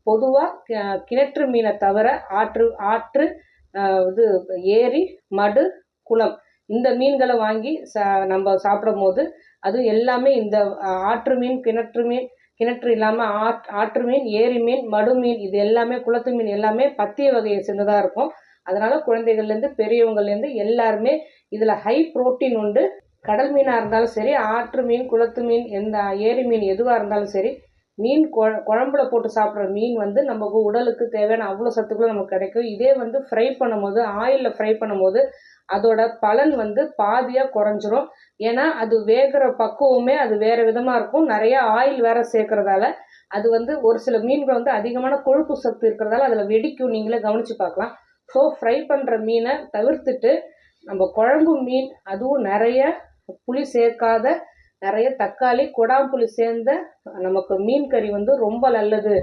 பொதுவாக கிணற்று மீனை தவிர ஆற்று இது ஏரி, மடு, குளம் இந்த மீன்களை வாங்கி நம்ம சாப்பிடும் போது அது எல்லாமே இந்த ஆற்று மீன், கிணற்று இல்லாமல் ஆற்று மீன், ஏரி மீன், மடு மீன் இது எல்லாமே குளத்து மீன் எல்லாமே பத்திய வகையை சேர்ந்ததாக இருக்கும். அதனால குழந்தைகள்லேருந்து பெரியவங்கள்லேருந்து எல்லாருமே இதில் ஹை புரோட்டீன் உண்டு. கடல் மீனாக இருந்தாலும் சரி, ஆற்று மீன், குளத்து மீன், எந்த ஏரி மீன் எதுவாக இருந்தாலும் சரி, மீன் குழம்புல போட்டு சாப்பிட்ற மீன் வந்து நமக்கு உடலுக்கு தேவையான அவ்வளோ சத்துக்களும் நமக்கு கிடைக்கும். இதே வந்து ஃப்ரை பண்ணும்போது, ஆயிலில் ஃப்ரை பண்ணும்போது அதோட பலன் வந்து பாதியாக குறைஞ்சிரும். ஏன்னா அது வேகிற பக்குவமே அது வேறு விதமாக இருக்கும். நிறைய ஆயில் வேற சேர்க்கறதால அது வந்து ஒரு சில மீன்கள் வந்து அதிகமான கொழுப்பு சத்து இருக்கிறதால அதில் வெடிக்கும். நீங்களே கவனித்து பார்க்கலாம். ஸோ ஃப்ரை பண்ணுற மீனை தவிர்த்துட்டு நம்ம குழம்பு மீன், அதுவும் நிறைய புளி சேர்க்காத, நிறைய தக்காளி, கொடாம்புளி சேர்ந்த நமக்கு மீன் கறி வந்து ரொம்ப நல்லது.